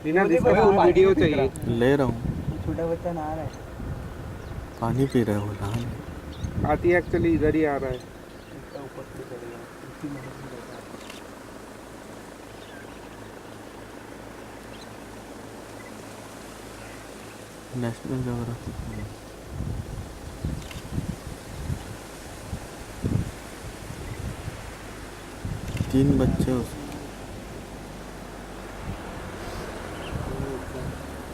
रीना जिसका full video चाहिए। ले रहा हूँ। छोटा बच्चा नहा रहा है। पानी पी रहा है वो नहा। आती एक्चुअली इधर ही आ रहा है। उसका ऊपर से चढ़ेगा, उसकी महक में रहता है। National geographic. 3 बच्चे उसके।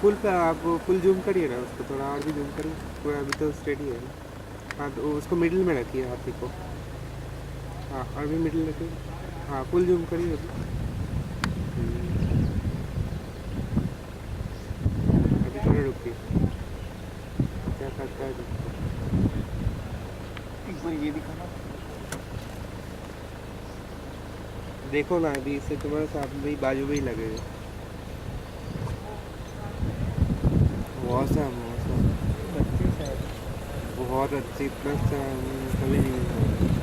फुल पे आप फुल जूम करिए ना उसको, थोड़ा और भी जूम करिए। पूरा अभी तो स्टेडी है। हाँ तो उसको मिडिल में रखिए हाथी को। हाँ और भी मिडिल रखिए। हाँ फुल जूम करिए अभी। अभी थोड़ा रुकिए। क्या करता है देखो। एक बार ये दिखाना। देखो ना अभी इससे तुम्हारे साथ में ही बाजू में ही लगेगा। मौसम बच्चे शायद। बहुत अच्छी, इतना अच्छा कभी नहीं हुआ।